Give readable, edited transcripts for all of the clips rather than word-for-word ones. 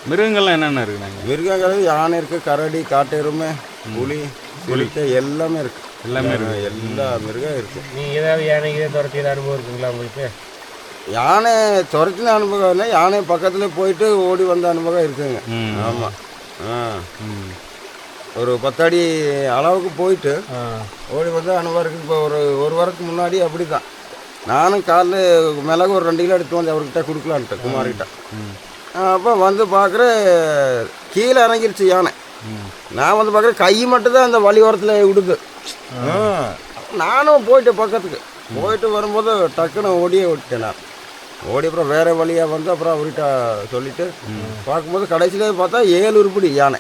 மிருகங்கள்லாம் என்னென்ன இருக்குண்ணா? மிருகங்கள் யானை இருக்குது, கரடி, காட்டு எருமை, புலி, புலிக்க எல்லாமே இருக்குது. எல்லாமே இருக்கு. எல்லா மிருகம் இருக்குது. நீங்கள் ஏதாவது யானை இதை துரத்திய அனுபவம் இருக்குங்களா உங்களுக்கு? யானை துரத்தின அனுபவம் இல்லை, யானை பக்கத்தில் போயிட்டு ஓடி வந்த அனுபவம் இருக்குங்க. ஆமாம். ஒரு 10 அடி அளவுக்கு போயிட்டு ஓடி வந்த அனுபவம் இருக்குது. இப்போ ஒரு வாரத்துக்கு முன்னாடி அப்படி தான் நானும் காலில் மிளகு ஒரு 2 கிலோ எடுத்து வந்து அவர்கிட்ட கொடுக்கலான்ட்டு, குமார்கிட்ட. அப்போ வந்து பார்க்குறேன் கீழே இறங்கிருச்சு யானை. நான் வந்து பார்க்குறேன் கை மட்டும்தான் அந்த வழி ஓரத்தில் விடுது. நானும் போயிட்டேன் பக்கத்துக்கு. போயிட்டு வரும்போது டக்குன்னு ஓடியே விட்டேன். நான் ஓடி அப்புறம் வேறு வழியாக வந்து அப்புறம் அவர்கிட்ட சொல்லிவிட்டு பார்க்கும்போது கடைசியில் பார்த்தா 7 உருப்படி யானை.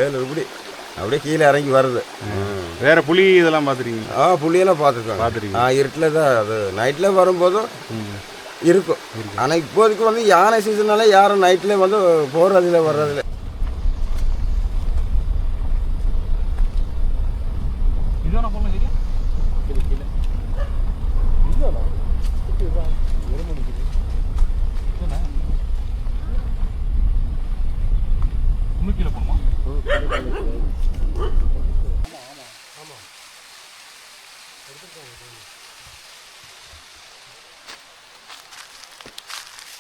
7 உருப்படி அப்படியே கீழே இறங்கி வருது. வேற புலி இதெல்லாம் பார்த்துருக்கீங்க? புலியெல்லாம் பார்த்துருக்கோங்க. இருட்டில் தான் அது நைட்டில் வரும்போதும் இருக்கும். ஆனால் இப்போதைக்கு வந்து யானை சீசனால யாரும் நைட்டில் வந்து போகிறதில்ல வர்றதில்ல.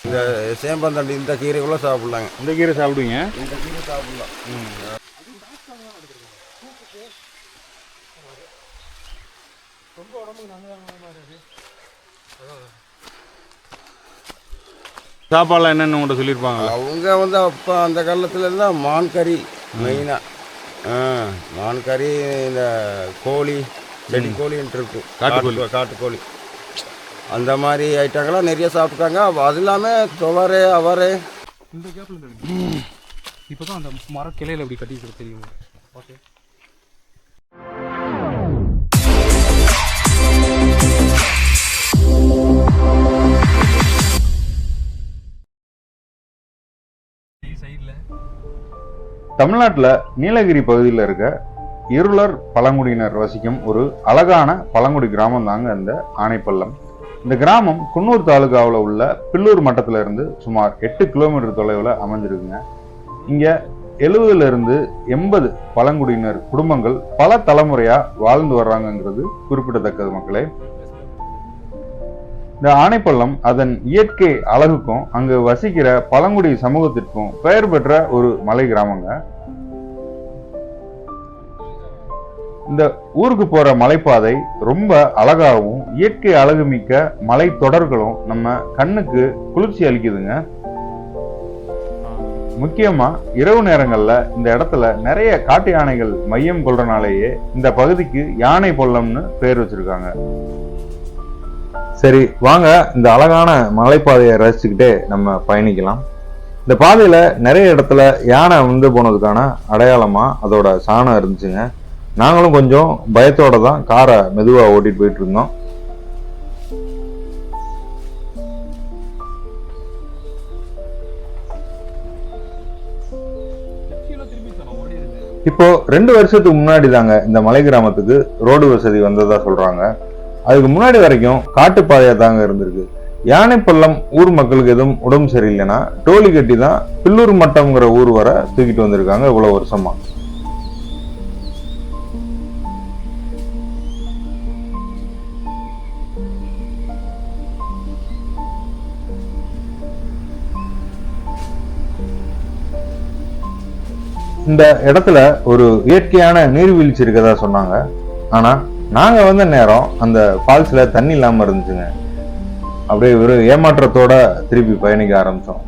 இந்த சேம்பந்தண்டி இந்த கீரைக்குள்ள சாப்பிடலாங்க. இந்த கீரை சாப்பிடுவீங்க? இந்த கீரை சாப்பிடலாம். சாப்பாடுலாம் என்னென்னு உங்கள்கிட்ட சொல்லியிருப்பாங்க? அவங்க வந்து அப்போ அந்த காலத்துல இருந்தால் மான் கறி மெயினாக. மான் கறி, இந்த கோழி, செடி கோழின்ட்டு இருக்கும், காட்டுக்கோழி, அந்த மாதிரி ஐட்டங்கள்லாம் நிறைய சாப்பிட்டாங்க. அது இல்லாமல் துவரை, அவரை. இந்த கேப்பில் இப்போ தான் அந்த மர கிளையில் அப்படி கட்டிக்கிறது தெரியும். ஓகே. தமிழ்நாட்டில் நீலகிரி பகுதியில் இருக்க இருளர் பழங்குடியினர் வசிக்கும் ஒரு அழகான பழங்குடி கிராமம் தாங்க இந்த ஆனைப்பள்ளம். இந்த கிராமம் குன்னூர் தாலுகாவில் உள்ள பில்லூர் மட்டத்தில் இருந்து சுமார் 8 கிலோமீட்டர் தொலைவில் அமைஞ்சிருக்குங்க. இங்கே 70 to 80 பழங்குடியினர் குடும்பங்கள் பல தலைமுறையாக வாழ்ந்து வர்றாங்கங்கிறது குறிப்பிடத்தக்கது மக்களே. இந்த ஆனைப்பள்ளம் அதன் இயற்கை அழகுக்கும் அங்கு வசிக்கிற பழங்குடி சமூகத்திற்கும் பெயர் பெற்ற ஒரு மலை கிராமங்க. இந்த ஊருக்கு போற மலைப்பாதை ரொம்ப அழகாகவும் இயற்கை அழகு மிக்க மலை தொடர்களும் நம்ம கண்ணுக்கு குளிர்ச்சி அளிக்குதுங்க. முக்கியமா இரவு நேரங்கள்ல இந்த இடத்துல நிறைய காட்டு யானைகள் மையம் கொள்றனாலேயே இந்த பகுதிக்கு யானை பள்ளம்னு பேர் வச்சிருக்காங்க. சரி வாங்க இந்த அழகான மலைப்பாதையை ரசிச்சுக்கிட்டே நம்ம பயணிக்கலாம். இந்த பாதையில நிறைய இடத்துல யானை வந்து போனதுக்கான அடையாளமா அதோட சாணம் இருந்துச்சுங்க. நாங்களும் கொஞ்சம் பயத்தோட தான் காரை மெதுவா ஓட்டிட்டு போயிட்டு இருந்தோம். இப்போ 2 வருஷத்துக்கு முன்னாடி தாங்க இந்த மலை கிராமத்துக்கு ரோடு வசதி வந்ததா சொல்றாங்க. அதுக்கு முன்னாடி வரைக்கும் காட்டுப்பாதையா தாங்க இருந்திருக்கு. யானைப்பள்ளம் ஊர் மக்களுக்கு எதுவும் உடம்பு சரியில்லைன்னா டோலி கட்டி தான் பில்லூர் மட்டம்ங்கிற ஊர் வர தூக்கிட்டு வந்திருக்காங்க இவ்வளவு வருஷமா. இந்த இடத்துல ஒரு இயற்கையான நீர்வீழ்ச்சி இருக்கதா சொன்னாங்க. ஆனா நாங்க வந்த நேரம் அந்த ஃபால்ஸ்ல தண்ணி இல்லாம இருந்துச்சுங்க. அப்படியே ஒரு ஏமாற்றத்தோட திருப்பி பயணிக்க ஆரம்பிச்சோம்.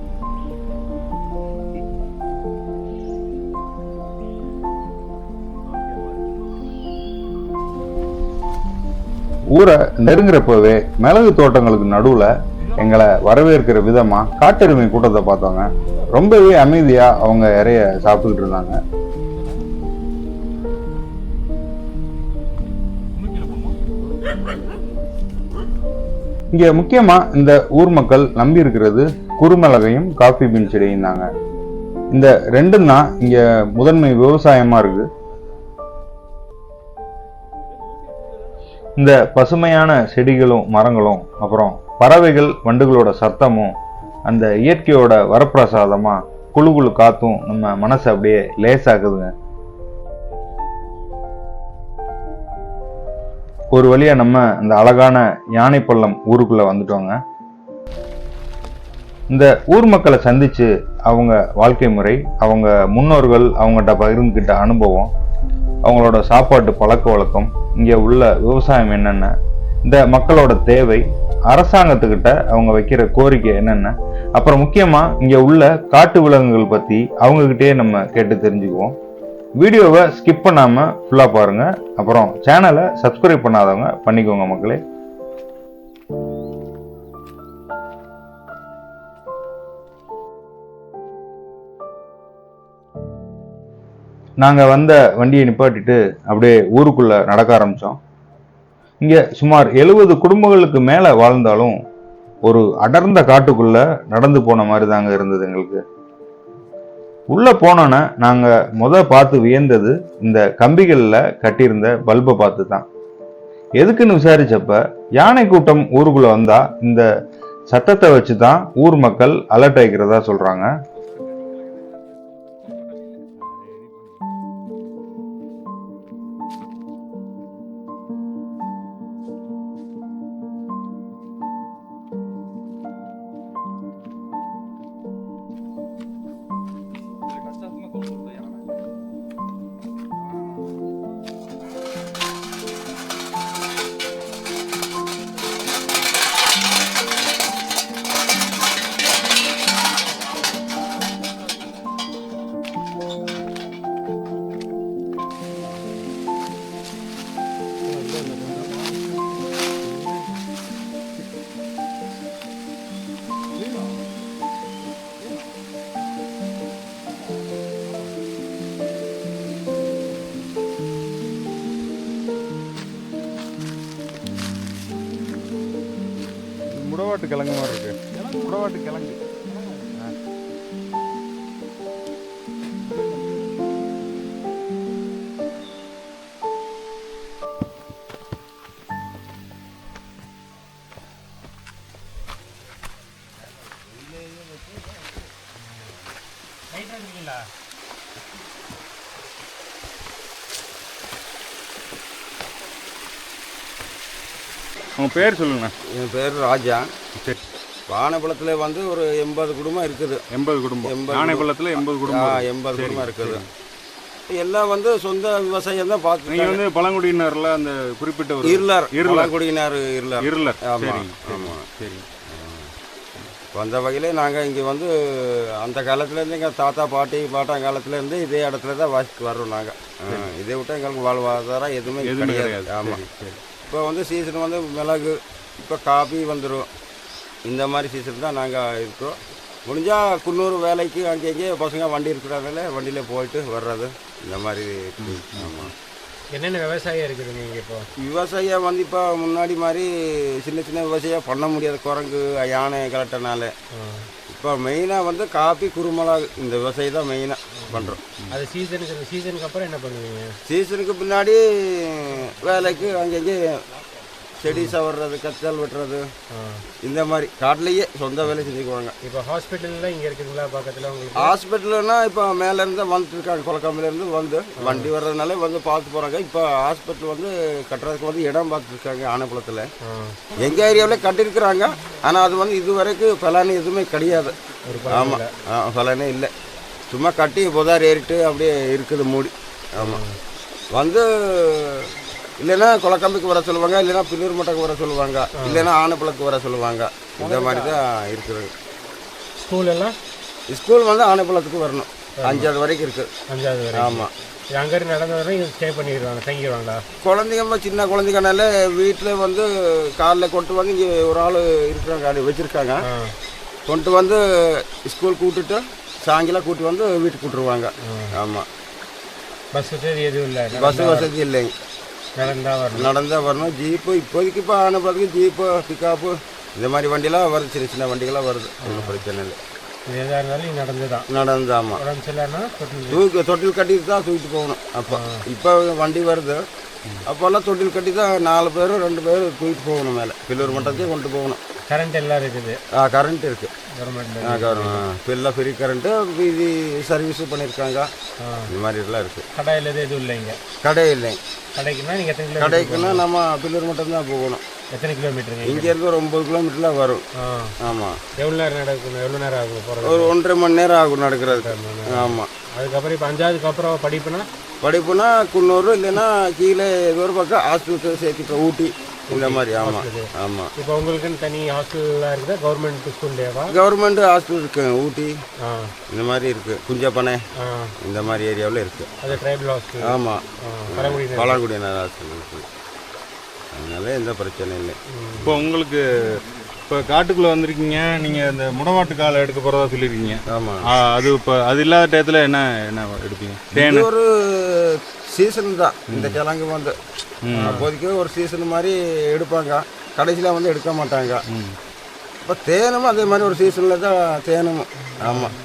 ஊரை நெருங்குறப்பவே மிளகு தோட்டங்களுக்கு நடுவுல எங்களை வரவேற்கிற விதமா காட்டெருமை கூட்டத்தை பார்த்தோங்க. ரொம்பவே அமைதியா அவங்க இறைய சாப்பிட்டுக்கிட்டு இருந்தாங்க. இங்க முக்கியமா இந்த ஊர் மக்கள் நம்பி இருக்கிறது குறுமிளகையும் காஃபி பீன் செடியும் தாங்க. இந்த ரெண்டும் தான் இங்க முதன்மை விவசாயமா இருக்கு. இந்த பசுமையான செடிகளும் மரங்களும் அப்புறம் பறவைகள் வண்டுகளோட சத்தமும் அந்த இயற்கையோட வரப்பிரசாதமாக குளு குளு காத்தும் நம்ம மனசை அப்படியே லேசாக்குதுங்க. ஒரு வழியாக நம்ம இந்த அழகான யானைப்பள்ளம் ஊருக்குள்ளே வந்துட்டோங்க. இந்த ஊர் மக்களை சந்தித்து அவங்க வாழ்க்கை முறை, அவங்க முன்னோர்கள் அவங்ககிட்ட பகிர்ந்துக்கிட்ட அனுபவம், அவங்களோட சாப்பாட்டு பழக்க வழக்கம், இங்கே உள்ள விவசாயம் என்னென்ன, இந்த மக்களோட தேவை, அரசாங்கத்துக்கிட்ட அவங்க வைக்கிற கோரிக்கை என்னென்ன, அப்புறம் முக்கியமாக இங்கே உள்ள காட்டு விலங்குகள் பற்றி அவங்கக்கிட்டே நம்ம கேட்டு தெரிஞ்சுக்குவோம். வீடியோவை ஸ்கிப் பண்ணாமல் ஃபுல்லாக பாருங்கள். அப்புறம் சேனலை சப்ஸ்கிரைப் பண்ணாதவங்க பண்ணிக்கோங்க மக்களே. நாங்கள் வந்த வண்டியை நிப்பாட்டிட்டு அப்படியே ஊருக்குள்ளே நடக்க ஆரம்பித்தோம். இங்கே சுமார் 70 குடும்பங்களுக்கு மேலே வாழ்ந்தாலும் ஒரு அடர்ந்த காட்டுக்குள்ளே நடந்து போன மாதிரி தாங்க இருந்தது எங்களுக்கு. உள்ளே போனோன்னே நாங்கள் பார்த்து வியந்தது இந்த கம்பிகளில் கட்டியிருந்த பல்பை பார்த்து தான். எதுக்குன்னு விசாரிச்சப்ப யானை கூட்டம் ஊருக்குள்ளே வந்தால் இந்த சத்தத்தை வச்சு தான் ஊர் மக்கள் அலர்ட் ஆகிக்கிறதா சொல்கிறாங்க. முடவாட்டு கிழங்கு மாதிரி இருக்கு. முடவாட்டு கிழங்கு. உங்கள் பேர் சொல்லுங்கண்ணா. என் பேர் ராஜா. சரி. ஆனைப்பள்ளத்தில் வந்து ஒரு 80 குடும்பம் இருக்குது. 80 குடும்பம். ஆனைப்பள்ளத்தில் 80 குடும்பம். 80 குடும்பம் இருக்குது. எல்லாம் வந்து சொந்த விவசாயம் தான் பார்த்து. நீங்கள் வந்து பழங்குடியினரில் அந்த குறிப்பிட்ட ஒரு இருளர் பழங்குடியினர் இருளர். ஆமாம் ஆமாம். சரி. அந்த வகையில் நாங்கள் இங்கே வந்து அந்த காலத்துலேருந்து எங்கள் தாத்தா பாட்டி காலத்துலேருந்து இதே இடத்துல தான் வாசிட்டு வர்றோம் நாங்கள். இதை விட்டு எங்களுக்கு வாழ்வாதாரம் எதுவுமே கிடையாது. ஆமாம். இப்போ வந்து சீசன் வந்து மிளகு, இப்போ காபி வந்துடும். இந்த மாதிரி சீசன் தான் நாங்கள் இருக்கோம். முடிஞ்சால் குன்னூர் வேலைக்கு அங்கேயே பசங்க வண்டி இருக்கிறதால வண்டியில் போயிட்டு வர்றது இந்த மாதிரி. ஆமாம். என்னென்ன விவசாயம் இருக்குது நீங்கள் இப்போ? விவசாயம் வந்து இப்போ முன்னாடி மாதிரி சின்ன சின்ன விவசாயம் பண்ண முடியாது, குரங்கு யானை கலட்டனால. இப்போ மெயினாக வந்து காபி, குருமிளகு இந்த விவசாயம் தான் மெயினாக பண்ணுறோம். அது சீசனுக்கு அப்புறம் என்ன பண்ணுவீங்க? சீசனுக்கு பின்னாடி வேலைக்கு அங்கங்கே செடி சவர்றது, கத்தல் வெட்டுறது, இந்த மாதிரி காட்டிலேயே சொந்த வேலை செஞ்சுக்குவாங்க. இப்போ ஹாஸ்பிட்டல்லாம் இங்கே இருக்குதுங்களா பக்கத்தில் உங்களுக்கு? ஹாஸ்பிட்டல்னா இப்போ மேலேருந்து வந்துட்டு இருக்காங்க, கொலக்காம்பிலேருந்து வந்து வண்டி வர்றதுனால வந்து பார்த்து போகிறாங்க. இப்போ ஹாஸ்பிட்டல் வந்து கட்டுறதுக்கு வந்து இடம் பார்த்துருக்காங்க ஆனைப்பள்ளத்தில். எங்கள் ஏரியாவில் கட்டியிருக்கிறாங்க. ஆனால் அது வந்து இது வரைக்கும் பலனே எதுவுமே கிடையாது. ஆமாம், பலனே இல்லை. சும்மா கட்டி புதார் ஏறிட்டு அப்படியே இருக்குது மூடி. ஆமாம். வந்து இல்லைன்னா கொலக்கம்பிக்கு வர சொல்லுவாங்க, இல்லைன்னா பின்னூர் மட்டக்கு வர சொல்லுவாங்க, இல்லைன்னா ஆனைப்பள்ளத்துக்கு வர சொல்லுவாங்க. இந்த மாதிரி தான் இருக்குது. ஸ்கூல் வந்து ஆனைப்பள்ளத்துக்கு வரணும். 5வது வரைக்கும் இருக்குது. 5வது வரை. ஆமாம். அங்கேருந்து நடந்து வர இங்கே ஸ்டே பண்ணிடுவாங்க, தங்கிடுவாங்களா? குழந்தைங்க சின்ன குழந்தைங்கனால வீட்டில் வந்து காலைல கொண்டு வந்து இங்கே ஒரு ஆள் இருக்கிறாங்க, அது வச்சுருக்காங்க. கொண்டு வந்து ஸ்கூல் கூப்பிட்டுட்டு சாயங்காலம் கூட்டி வந்து வீட்டுக்கு கூப்பிட்டுருவாங்க. ஆமாம். பஸ் வசதி எதுவும் இல்லை? பஸ் வசதி இல்லைங்க. நடந்தால் வரணும். ஜீப்பு இப்போதைக்கு இப்போ ஆனைப்பள்ளத்துக்கு ஜீப்பு, பிக்காப்பு இந்த மாதிரி வண்டியெல்லாம் வருது. சின்ன சின்ன வண்டிகளாக வருது. ஒன்றும் பிரச்சனை இல்லை. எதாக இருந்தாலும் நடந்து தான். ஆமாம். தொட்டில் கட்டிட்டு தான் தூக்கிட்டு போகணும். அப்போ இப்போ வண்டி வருது. அப்போல்லாம் தொட்டில் கட்டி தான் 4 பேரும் 2 பேரும் தூக்கிட்டு போகணும். மேலே பில்லூர் மட்டத்தையும் கொண்டு போகணும். கரண்ட் எல்லாம் இருக்குது கரண்ட் இருக்குது. கவர்மெண்ட் இப்போ எல்லாம் ஃப்ரீ கரண்ட்டு இது சர்வீஸும் பண்ணியிருக்காங்க. இந்த மாதிரி எல்லாம் இருக்குது. கடையில் எதுவும் இல்லைங்க. கடை இல்லைங்க. கடைக்குன்னா நீங்கள் எத்தனை கிலோ கடைக்குன்னா நம்ம பில்லூர் மட்டும்தான் போகணும். எத்தனை கிலோமீட்டருங்க? இங்கேருந்து ஒரு 9 கிலோமீட்டரில் வரும். ஆமாம். எவ்வளோ நேரம் நடக்கணும்? எவ்வளோ நேரம் ஆகும் போகிறது? ஒரு 1.5 மணி நேரம் ஆகும் நடக்கிறதுக்கு. ஆமாம். அதுக்கப்புறம் இப்போ 5ஆவதுக்கு அப்புறம் படிப்புனா குன்னூர் இல்லைன்னா கீழே ஏதோ ஒரு பக்கம் ஹாஸ்பிட்டல் சேர்த்துட்டு ஊட்டி இந்த மாதிரி. ஆமாம் ஆமாம். இப்போ உங்களுக்குன்னு தனி ஹாஸ்டல்லாம் இருக்குதா? கவர்மெண்ட் ஸ்கூல்லேவா? கவர்மெண்ட் ஹாஸ்பிட்டல் இருக்குது. ஊட்டி இந்த மாதிரி இருக்குது. குஞ்சப்பனை இந்த மாதிரி ஏரியாவில் இருக்குது. அது ட்ரைபல் ஹாஸ்டல். ஆமாம். பழங்குடியினர் ஹாஸ்டல் இருக்குது. அதனால எந்த பிரச்சனையும் இல்லை. இப்போ உங்களுக்கு இப்போ காட்டுக்குள்ளே வந்திருக்கீங்க, நீங்கள் இந்த முடமாட்டு காலை எடுக்க போகிறதா சொல்லியிருக்கீங்க. ஆமாம். அது இப்போ அது இல்லாத டயத்தில் என்ன எடுப்பீங்க? இது ஒரு சீசன் தான். இந்த கிழங்கு வந்து அப்போதைக்கு ஒரு சீசன் மாதிரி எடுப்பாங்க. கடைசியில் வந்து எடுக்க மாட்டாங்க. இப்போ தேனும் அதே மாதிரி ஒரு சீசனில் தான் தேனும். ஆமாம்.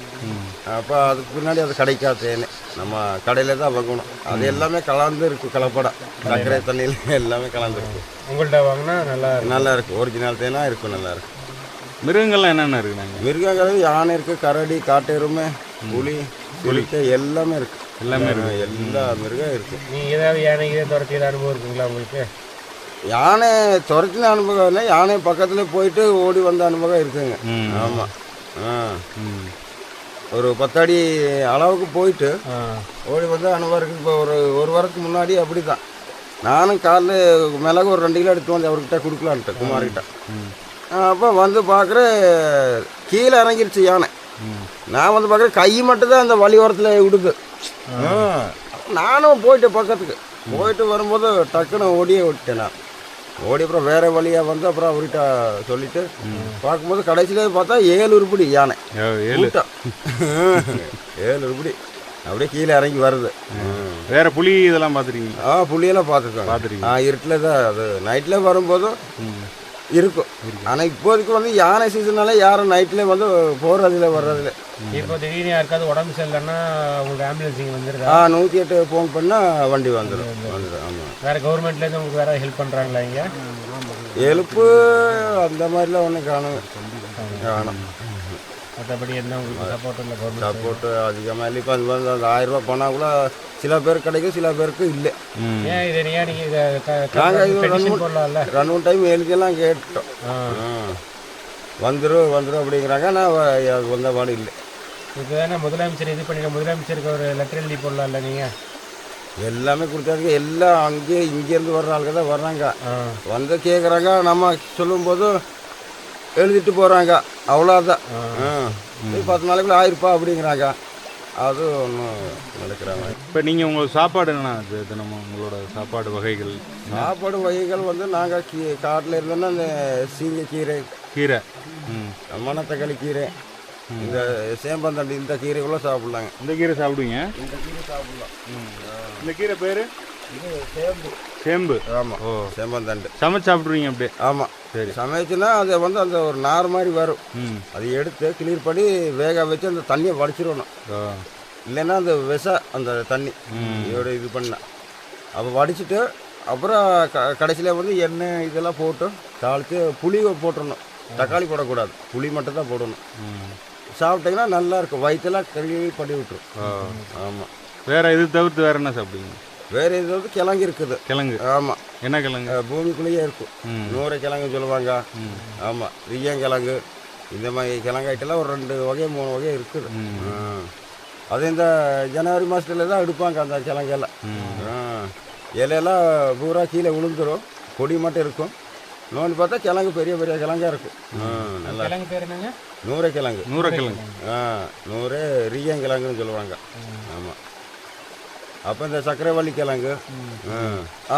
அப்போ அதுக்கு பின்னாடி அது கிடைக்காது. தேன் நம்ம கடையில் தான் வாங்கணும். அது எல்லாமே கலந்து இருக்குது. கலப்படம் சர்க்கரை தண்ணியில் எல்லாமே கலந்துருக்கு. உங்கள்கிட்ட வாங்கினா நல்லா இருக்குது. ஒரிஜினல் தேனாக இருக்கும். நல்லா இருக்கும். மிருகங்கள்லாம் என்னென்ன இருக்குண்ணா? மிருகங்கள் யானை இருக்குது, கரடி, காட்டு எருமை, புலி, புலிக்கை எல்லாமே இருக்குது. எல்லாமே இருக்குது. எல்லா மிருகம் இருக்குது. நீங்கள் ஏதாவது யானை துரத்திய அனுபவம் இருக்குங்களா உங்களுக்கு? யானை துரத்தின அனுபவம் இல்லை. யானை பக்கத்தில் போயிட்டு ஓடி வந்த அனுபவம் இருக்குங்க. ஆமாம். ஒரு 10 அடி அளவுக்கு போயிட்டு ஓடி வந்து அனுபவம் இருக்குது. இப்போ ஒரு வாரத்துக்கு முன்னாடி அப்படி தான். நானும் காலைல மிளகு ஒரு 2 கிலோ எடுத்து வந்து அவர்கிட்ட கொடுக்கலான்ட்டு குமார்கிட்ட. அப்போ வந்து பார்க்குறேன் கீழே இறங்கிருச்சு யானை. நான் வந்து பார்க்குறேன் கை மட்டும்தான் அந்த வழி ஓரத்தில் விடுது. நானும் போயிட்டேன் பக்கத்துக்கு. போயிட்டு வரும்போது டக்குன்னு ஓடியே விட்டேன். நான் ஓடி அப்புறம் வேறு வழியாக வந்து அப்புறம் அவர்கிட்ட சொல்லிவிட்டு பார்க்கும்போது கடைசியில் பார்த்தா 7 உருப்படி யானை. 7 உருப்படி அப்படியே கீழே இறங்கி வருது. வேற புலி இதெல்லாம் பார்த்துருக்கீங்க? புலியெல்லாம் பார்த்துருக்கோம். இருட்டில் தான் அது. நைட்டில் வரும்போதும் இருக்கும். ஆனால் இப்போதைக்கு வந்து யானை சீசனால யாரும் நைட்லேயே வந்து போகிறதுல வர்றதில்ல. இப்போ திடீர்னு யாருக்காவது உடம்பு சரியில்லைன்னா உங்களுக்கு ஆம்புலன்ஸ் இங்கே வந்துடுதா? 108 ஃபோன் பண்ணால் வண்டி வந்துடும். ஆமாம். வேறு கவர்மெண்ட்லேருந்து உங்களுக்கு வேறு ஹெல்ப் பண்ணுறாங்களா இங்கே? ஹெல்ப்பு அந்த மாதிரிலாம் ஒன்றும் காணும். மற்றபடி என்ன உங்களுக்கு சப்போர்ட் இல்லை? கவர்மெண்ட் சப்போர்ட்டு அதிகமாக இல்லை. இப்போ அது வந்து அந்த 1000 ரூபா போனால் கூட சில பேருக்கு கிடைக்கும், சில பேருக்கு இல்லை. ஏன் இது ஏன் நீங்கள் நாங்கள் போடலாம்ல? 2 டைம் எழுதியெல்லாம் கேட்டோம். வந்துடும் அப்படிங்கிறாங்க. நான் வந்த பாடு இல்லை. இப்போ தானே முதலமைச்சர் இது பண்ணிக்க, முதலமைச்சருக்கு ஒரு லெட்டர் எழுதி போடலாம்ல நீங்கள்? எல்லாமே கொடுத்தாங்க. எல்லாம் அங்கேயே இங்கேருந்து வர்ற ஆளுங்க தான் வர்றாங்க. வந்து கேட்குறாங்க. நம்ம சொல்லும்போது எழுதிட்டு போகிறாங்க. அவ்வளோதான். 10 நாளைக்குள்ள ஆயிருப்பா அப்படிங்கிறாங்க. அது ஒன்றும் நடக்கிறாங்க. இப்போ நீங்கள் உங்களுக்கு சாப்பாடு என்னென்னா தினமும் உங்களோட சாப்பாடு வகைகள்? சாப்பாடு வகைகள் வந்து நாங்கள் காட்டில் இருந்தோன்னா அந்த சீங்க கீரை, மணத்தக்காளி கீரை, இந்த சேம்பந்தண்டி இந்த கீரைக்குள்ளே சாப்பிட்லாங்க. இந்த கீரை சாப்பிடுவீங்க? இந்த கீரை சாப்பிட்லாம். இந்த கீரை பேர் சேம்பு. ஆமாம். சேம்பந்தண்டு சமைச்சு சாப்பிட்ருவீங்க அப்படியே? ஆமாம். சரி. சமைச்சுன்னா அது வந்து அந்த ஒரு நார் மாதிரி வரும். அதை எடுத்து கிளீர் பண்ணி வேக வச்சு அந்த தண்ணியை வடிச்சிடணும். இல்லைன்னா அந்த அந்த தண்ணி இதோட இது பண்ண அப்போ வடிச்சிட்டு அப்புறம் கடைசியில் வந்து எண்ணெய் இதெல்லாம் போட்டு தாளித்து புளி போட்டுடணும். தக்காளி போடக்கூடாது. புளி மட்டும் தான் போடணும். சாப்பிட்டீங்கன்னா நல்லாயிருக்கும். வயிற்றெல்லாம் கழுவி பண்ணி விட்டுரும். ஆமாம். வேறு இது தவிர்த்து வேறு என்ன சாப்பிடுவீங்க? வேறு இது வந்து கிழங்கு இருக்குது. கிழங்கு? ஆமாம். என்ன கிழங்கு? பூமிக்குள்ளேயே இருக்கும். 100 கிழங்கு சொல்லுவாங்க. ஆமாம். ரியங்கிழங்கு இந்த மாதிரி கிழங்கு ஐட்டெல்லாம் ஒரு 2 வகை 3 வகை இருக்குது. அது இந்த ஜனவரி மாதத்துல தான் எடுப்பாங்க அந்த கிழங்கெல்லாம். இலையெல்லாம் பூரா கீழே விழுந்துடும். கொடி மட்டும் இருக்கும். நோண்டி பார்த்தா கிழங்கு பெரிய பெரிய கிழங்கா இருக்கும். நல்லா. கிழங்கு பேர் என்னங்க? 100 கிழங்கு. 100 கிழங்கு. 100 ரியங்கிழங்குன்னு சொல்லுவாங்க. ஆமாம். அப்போ இந்த சக்கரைவள்ளி கிழங்கு.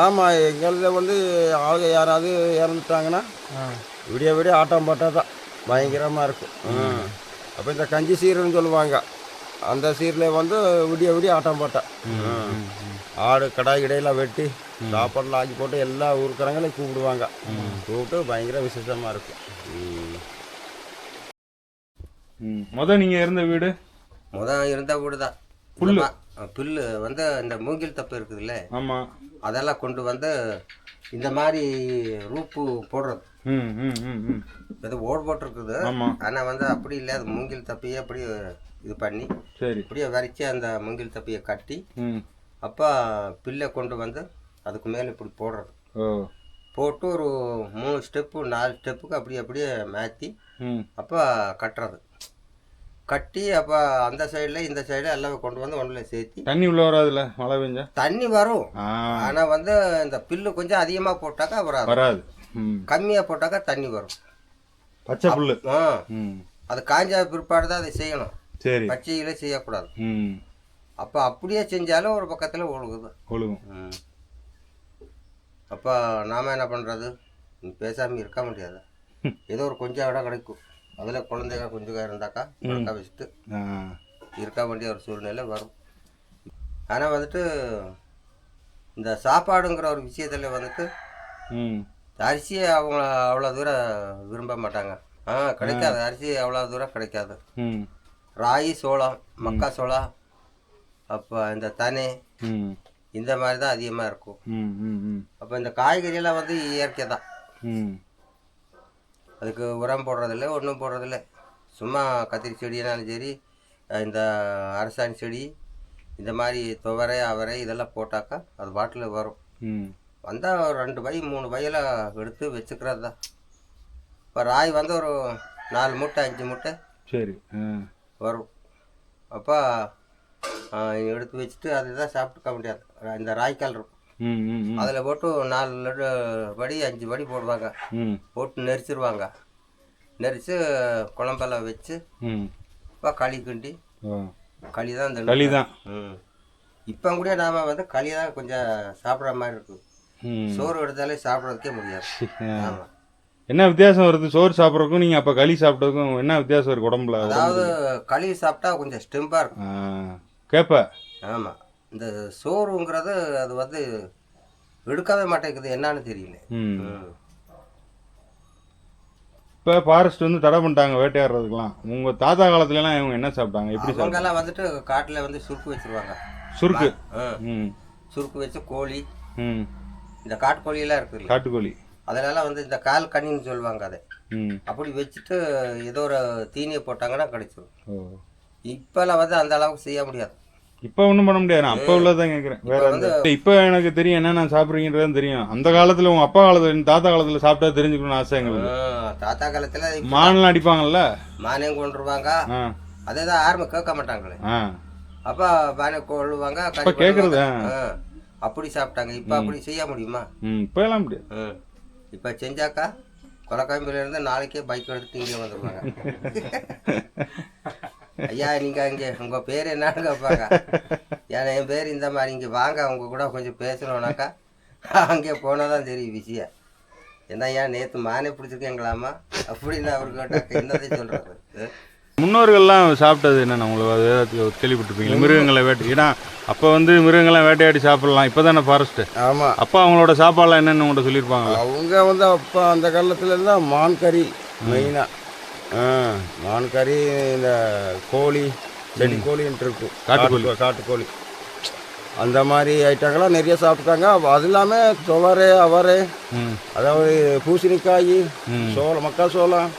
ஆமாம். எங்களது வந்து ஆளுங்க யாராவது இறந்துட்டாங்கன்னா விடிய ஆட்டம் பாட்டா தான் பயங்கரமாக இருக்கும். அப்போ இந்த கஞ்சி சீருன்னு சொல்லுவாங்க. அந்த சீரில் வந்து விடிய ஆட்டம் பாட்டா. ஆடு கடாய் இடையெல்லாம் வெட்டி சாப்பாடுலாம் ஆக்கி போட்டு எல்லா ஊருக்காரங்களையும் கூப்பிடுவாங்க. கூப்பிட்டு பயங்கர விசேஷமாக இருக்கும். நீங்கள் இருந்த வீடு? இருந்த வீடு தான். புல்லு வந்து இந்த மூங்கில் தப்பு இருக்குதுல்ல, ஆமாம், அதெல்லாம் கொண்டு வந்து இந்த மாதிரி ரூப்பு போடுறது. இது ஓடு போட்டிருக்குது. ஆனால் வந்து அப்படி இல்லை, அது மூங்கில் தப்பியை அப்படி இது பண்ணி இப்படியே வரைச்சி அந்த மூங்கில் தப்பியை கட்டி அப்போ பில்லை கொண்டு வந்து அதுக்கு மேலே இப்படி போடுறது. போட்டு ஒரு 3 ஸ்டெப்பு 4 ஸ்டெப்புக்கு அப்படியே மாற்றி அப்போ கட்டுறது. கட்டி அப்போ அந்த சைடில் இந்த சைடில் எல்லாமே கொண்டு வந்து ஒன்றில் சேர்த்தி. தண்ணி உள்ள வராதுல்ல மழை பெஞ்சா? தண்ணி வரும், ஆனால் வந்து இந்த பில்லு கொஞ்சம் அதிகமாக போட்டாக்கா வராது, கம்மியாக போட்டாக்கா தண்ணி வரும். பச்சை புல்லு. அது காஞ்ச பிற்பாடு தான் அதை செய்யணும், சரி, பச்சையிலே செய்யக்கூடாது. அப்போ அப்படியே செஞ்சாலும் ஒரு பக்கத்தில் ஒழுகும். அப்போ நாம் என்ன பண்ணுறது, பேசாமல் இருக்க முடியாது. ஏதோ ஒரு கொஞ்சம் இடம் கிடைக்கும், அதில் குழந்தைங்க கொஞ்சம் இருந்தாக்கா பழக்க வச்சுட்டு இருக்க வேண்டிய ஒரு சூழ்நிலை வரும். ஆனால் வந்துட்டு இந்த சாப்பாடுங்கிற ஒரு விஷயத்தில் வந்துட்டு அரிசியை அவங்க அவ்வளோ தூரம் விரும்ப மாட்டாங்க. கிடைக்காது, அரிசி அவ்வளோ தூரம் கிடைக்காது. ராகி, சோளம், மக்கா சோளம், அப்போ இந்த தனி இந்த மாதிரி தான் அதிகமாக இருக்கும். அப்போ இந்த காய்கறியெல்லாம் வந்து இயற்கை தான், அதுக்கு உரம் போடுறதில்ல, ஒன்றும் போடுறதில்ல. சும்மா கத்திரி செடினாலும் சரி, இந்த அரசாணி செடி, இந்த மாதிரி துவரை அவரை இதெல்லாம் போட்டாக்கா அது பாட்டில் வரும். வந்தால் ஒரு 2 பை 3 பையில் எடுத்து வச்சுக்கிறது தான். இப்போ ராய் வந்து ஒரு 4 மூட்டை 5 மூட்டை சரி வரும். அப்போ எடுத்து வச்சுட்டு அதுதான் சாப்பிட்டுக்க முடியாது. இந்த ராய்க்கால் இருக்கும், அதில் போட்டு 4 படி 5 படி போடுவாங்க, போட்டு நெரிச்சிருவாங்க. நெரிச்சு குழம்பெல்லாம் வச்சு இப்போ களி கிண்டி, களி தான் இந்த களி தான். இப்போ கூட நாம் வந்து களி தான் கொஞ்சம் சாப்பிட்ற மாதிரி இருக்கும். சோறு எடுத்தாலே சாப்பிட்றதுக்கே முடியாது. ஆமாம். என்ன வித்தியாசம் வருது சோறு சாப்பிட்றதுக்கும் நீங்கள் அப்போ களி சாப்பிட்றதுக்கும்? என்ன வித்தியாசம் இருக்குது உடம்புல? அதாவது களி சாப்பிட்டா கொஞ்சம் ஸ்டெம்பாக இருக்கும், கேப்ப. ஆமாம். இந்த சோறுங்கிறது அது வந்து எடுக்கவே மாட்டேங்குது, என்னன்னு தெரியல. இப்போ ஃபாரஸ்ட் வந்து தடை பண்ணிட்டாங்க வேட்டையாடுறதுக்கெலாம். உங்கள் தாத்தா காலத்துலலாம் இவங்க என்ன சாப்பிட்டாங்க, எப்படி சாப்பிட்டாங்க? அவங்கெல்லாம் வந்துட்டு காட்டில் வந்து சுருக்கு வச்சுருவாங்க. சுருக்கு? சுருக்கு வச்சு கோழி, இந்த காட்டுக்கோழியெல்லாம் இருக்குது, காட்டுக்கோழி, அதனால வந்து இந்த கால் கண்ணின்னு சொல்லுவாங்க, அதை அப்படி வச்சுட்டு ஏதோ ஒரு தீனியை போட்டாங்கன்னா கிடைச்சிடும். இப்போல்லாம் வந்து அந்த அளவுக்கு செய்ய முடியாது. இப்போ ஒன்றும் பண்ண முடியாது, நான் அப்போ உள்ளதான் கேட்குறேன். வேற வந்து இப்போ எனக்கு தெரியும் என்னென்ன சாப்பிட்றீங்கன்றது தெரியும். அந்த காலத்தில் உங்கள் அப்பா காலத்தில் தாத்தா காலத்தில் சாப்பிட்டா தெரிஞ்சுக்கணும்னு ஆசை எங்களுக்கு. தாத்தா காலத்தில் மானெல்லாம் அடிப்பாங்கல்ல, மானையும் கொண்டுருவாங்க, அதே தான் யாருமே கேட்க மாட்டாங்களே. அப்போ மானை கொள்ளுவாங்க, கேட்குறது அப்படி சாப்பிட்டாங்க. இப்போ அப்படி செய்ய முடியுமா? இப்போ எல்லாம் முடியாது. இப்போ செஞ்சாக்கா கொலக்காம்பிலேருந்து நாளைக்கே பைக் எடுத்து இங்கே வந்துடுவாங்க. ஐயா நீங்கள் இங்கே உங்கள் பேர் என்னன்னு கேட்பாங்க. ஏன்னா என் பேர் இந்த மாதிரி, இங்கே வாங்க அவங்க கூட கொஞ்சம் பேசணுன்னாக்கா அங்கே போனால் தான் தெரியும் விஷயம். என்ன ஏன் நேற்று மானே பிடிச்சிருக்கீங்களாமா அப்படின்னு அவர் கேட்டாக்க என்னதை சொல்கிறது. முன்னோர்கள்லாம் சாப்பிட்டது என்னென்ன உங்களுக்கு அது ஏதாவது கேள்விப்பட்டிருப்பீங்க? மிருகங்களை வேட்டை, ஏன்னா அப்போ வந்து மிருகங்கள்லாம் வேட்டையாடி சாப்பிடலாம், இப்போ தானே ஃபாரஸ்ட்டு. ஆமாம். அப்போ அவங்களோட சாப்பாடுலாம் என்னென்னு உங்கள்கிட்ட சொல்லியிருப்பாங்க? அவங்க வந்து அப்போ அந்த காலத்துலலாம் மான் கறி மெயினாக, மான் கறி, இந்த கோழி, செடி கோழின்ட்டு இருக்கும், காட்டுக்கோழி, அந்த மாதிரி ஐட்டங்கள்லாம் நிறைய சாப்பிட்டாங்க. அது இல்லாமல் துவரை அவரை, அதாவது பூசணிக்காய், சோளம், மக்கா சோளம்,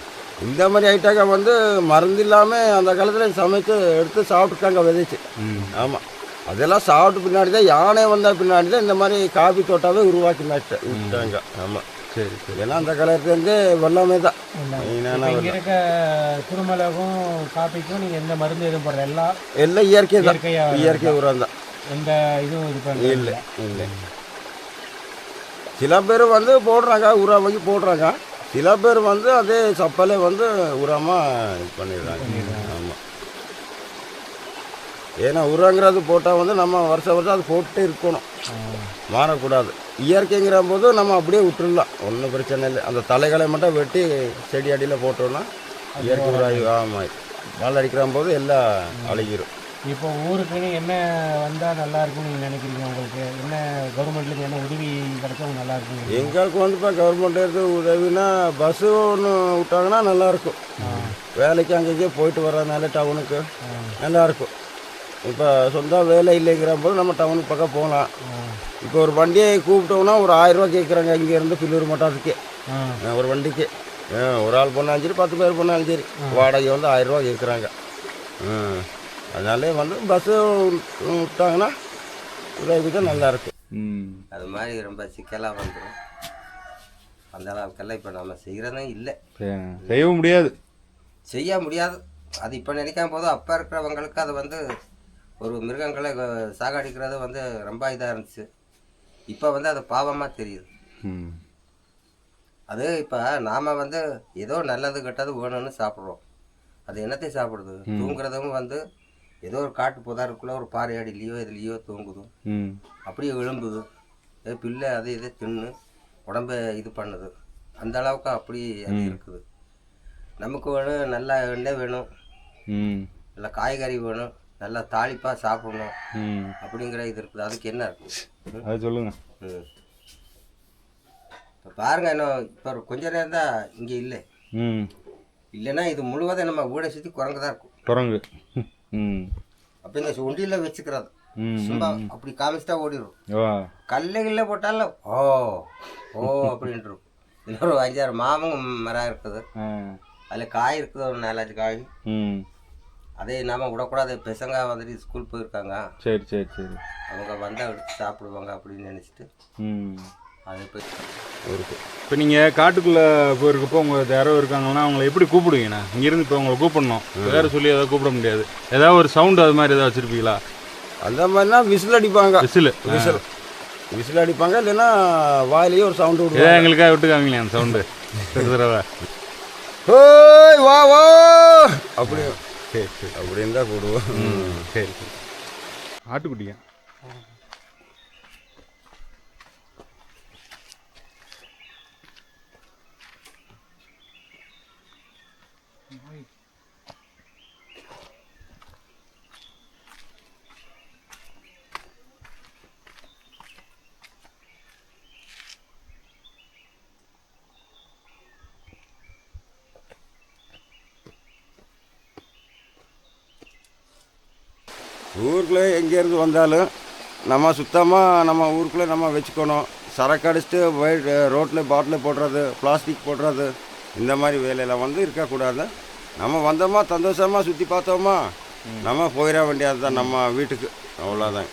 இந்த மாதிரி ஐட்டங்க வந்து மருந்து இல்லாமல் அந்த காலத்தில் சமைச்சு எடுத்து சாப்பிட்டுருக்காங்க, விதைச்சு. ஆமாம். அதெல்லாம் சாப்பிட்டு பின்னாடி தான் யானை வந்த பின்னாடி தான் இந்த மாதிரி காபி தோட்டாவே உருவாக்கி விட்டாங்க. ஆமாம். சரி சரி. ஏன்னா அந்த காலத்துலேருந்து வெள்ளமே தான் இருக்க குருமிளகும் காப்பிக்கும் நீங்கள் எந்த மருந்து எதுவும் போடுற எல்லாம் இயற்கை தான், இயற்கை உரம் தான், எந்த இதுவும் இது பண்ண இல்லை. இல்லை, சில பேர் வந்து போடுறாங்க, உரம் வாங்கி போடுறாங்க. சில பேர் வந்து அதே சப்பலே வந்து உரமாக இது பண்ணிடுறாங்க. ஆமாம். ஏன்னா உரங்கிறது போட்டால் வந்து நம்ம வருஷம் வருஷம் அது போட்டு இருக்கணும், மாறக்கூடாது. இயற்கைங்கிற போது நம்ம அப்படியே விட்டுடலாம், ஒன்றும் பிரச்சனை இல்லை. அந்த தலைகளை மட்டும் வெட்டி செடி அடியில் போட்டோம்னா இயற்கை உரம். ஆமாம். மழை அடிக்கிற போது எல்லாம் அழுகிடும். இப்போ ஊருக்குன்னு என்ன வந்தால் நல்லா இருக்கும்னு நீங்கள் நினைக்கிறீங்க? உங்களுக்கு என்ன கவர்மெண்ட்லேருந்து என்ன உதவி கிடைச்சா நல்லா இருக்கும்? எங்களுக்கு வந்து இப்போ கவர்மெண்ட்டு உதவினா பஸ்ஸு ஒன்று விட்டாங்கன்னா நல்லாயிருக்கும். வேலைக்கு அங்கேயே போயிட்டு வர்றதுனால டவுனுக்கு நல்லாயிருக்கும். இப்போ சொந்த வேலை இல்லைங்கிற போது நம்ம டவுனுக்கு பக்கம் போகலாம். இப்போ ஒரு வண்டியை கூப்பிட்டோம்னா ஒரு 1000 கேட்குறாங்க இங்கேருந்து பில்லூர் மட்டாத்துக்கே. ஒரு வண்டிக்கு ஒரு ஆள் போனாலும் சரி 10 பேர் போனாலும் சரி வாடகை வந்து 1000 கேட்குறாங்க. அதனாலே வந்து பஸ்ஸு விட்டாங்கன்னா கொஞ்சம் நல்லாயிருக்கு. அது மாதிரி ரொம்ப சிக்கலாக வந்துடும். அந்த அளவுக்கெல்லாம் இப்போ நம்ம செய்கிறதும் இல்லை, செய்யவும் முடியாது, செய்ய முடியாது. அது இப்போ நினைக்காம போதும். அப்போ இருக்கிறவங்களுக்கு அது வந்து ஒரு மிருகங்களை சாகடிக்கிறது வந்து ரொம்ப இதாக இருந்துச்சு. இப்போ வந்து அது பாவமாக தெரியுது. அது இப்போ நாம் வந்து ஏதோ நல்லது கெட்டது வேணும்னு சாப்பிட்றோம். அது என்னத்தையும் சாப்பிடுது. தூங்குறதும் வந்து ஏதோ ஒரு காட்டு புதாருக்குள்ளே ஒரு பாறை அடியிலையோ இதுலேயோ தூங்குது, அப்படியே விழும்புது, பிள்ளை அது இதை தின்னு உடம்பை இது பண்ணுது. அந்த அளவுக்கு அப்படி அது இருக்குது. நமக்கு வேணும் நல்லா எண்ணெய் வேணும், நல்லா காய்கறி வேணும், நல்லா தாளிப்பாக சாப்பிடணும் அப்படிங்கிற இது இருக்குது. அதுக்கு என்ன இருக்குது அது சொல்லுங்க. இப்போ பாருங்க, இன்னும் இப்போ கொஞ்ச நேரம் தான் இங்கே இல்லை. இல்லைன்னா இது முழுவதும் நம்ம வீடை சுற்றி குரங்கு தான் இருக்கும். குரங்கு அப்போ இந்த ஒண்டியில் வச்சுக்கிறது சும்மா அப்படி காமிச்சிட்டா ஓடிடும். கல்லுகளில் போட்டாலும் ஓ ஓ அப்படின்ட்டு இருக்கும். இன்னொரு 5-6 மாவும் மரம் இருக்குது, அதில் காய் இருக்குது, ஒரு 4-5 காய். அதே நாம விடக்கூடாது. பசங்க வந்துட்டு ஸ்கூல் போயிருக்காங்க, சரி சரி சரி, அவங்க வந்தால் எடுத்து சாப்பிடுவாங்க அப்படின்னு நினச்சிட்டு அது போய் இருக்கு. இப்போ நீங்கள் காட்டுக்குள்ளே போயிருக்கப்போ உங்கள் யாரோ இருக்காங்கன்னா அவங்கள எப்படி கூப்பிடுவீங்கண்ணா? இங்கேருந்து இப்போ உங்களை கூப்பிடணும், வேறு சொல்லி எதாவது கூப்பிட முடியாது. ஏதாவது ஒரு சவுண்டு அது மாதிரி ஏதாவது வச்சுருப்பீங்களா? அந்த மாதிரினா விசில் அடிப்பாங்க. விசில் அடிப்பாங்க, இல்லைன்னா வாயிலேயே ஒரு சவுண்டு விடுவாங்க. எங்களுக்காக விட்டுக்காங்களே அந்த சவுண்டு தடவை ஓய் வா வா அப்படி. சரி சரி, அப்படின்னு தான் கூடுவோம். சரி சரி. ஆட்டுக்குட்டியா? ஊருக்குள்ளே எங்கேருந்து வந்தாலும் நம்ம சுத்தமாக நம்ம ஊருக்குள்ளே நம்ம வச்சுக்கணும். சரக்கு அடிச்சுட்டு ரோட்டில் பாட்டில் போடுறது, பிளாஸ்டிக் போடுறது, இந்த மாதிரி வேலையில் வந்து இருக்கக்கூடாது. நம்ம வந்தோமா சந்தோஷமாக சுற்றி பார்த்தோமா நம்ம போயிட வேண்டியது தான் நம்ம வீட்டுக்கு, அவ்வளோதான்.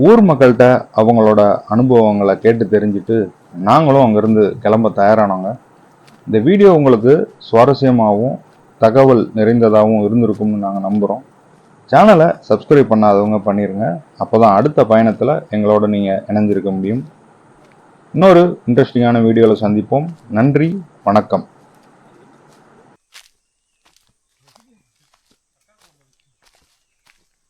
ஊர் மக்கள்கிட்ட அவங்களோட அனுபவங்களை கேட்டு தெரிஞ்சுட்டு நாங்களும் அங்கேருந்து கிளம்ப தயாரானவங்க. இந்த வீடியோ உங்களுக்கு சுவாரஸ்யமாகவும் தகவல் நிறைந்ததாகவும் இருந்திருக்கும்னு நாங்கள் நம்புகிறோம். சேனலை சப்ஸ்கிரைப் பண்ணாதவங்க பண்ணிடுங்க, அப்போ தான் அடுத்த பயணத்தில் எங்களோட நீங்கள் இணைஞ்சிருக்க முடியும். இன்னொரு இன்ட்ரெஸ்டிங்கான வீடியோவில் சந்திப்போம். நன்றி, வணக்கம்.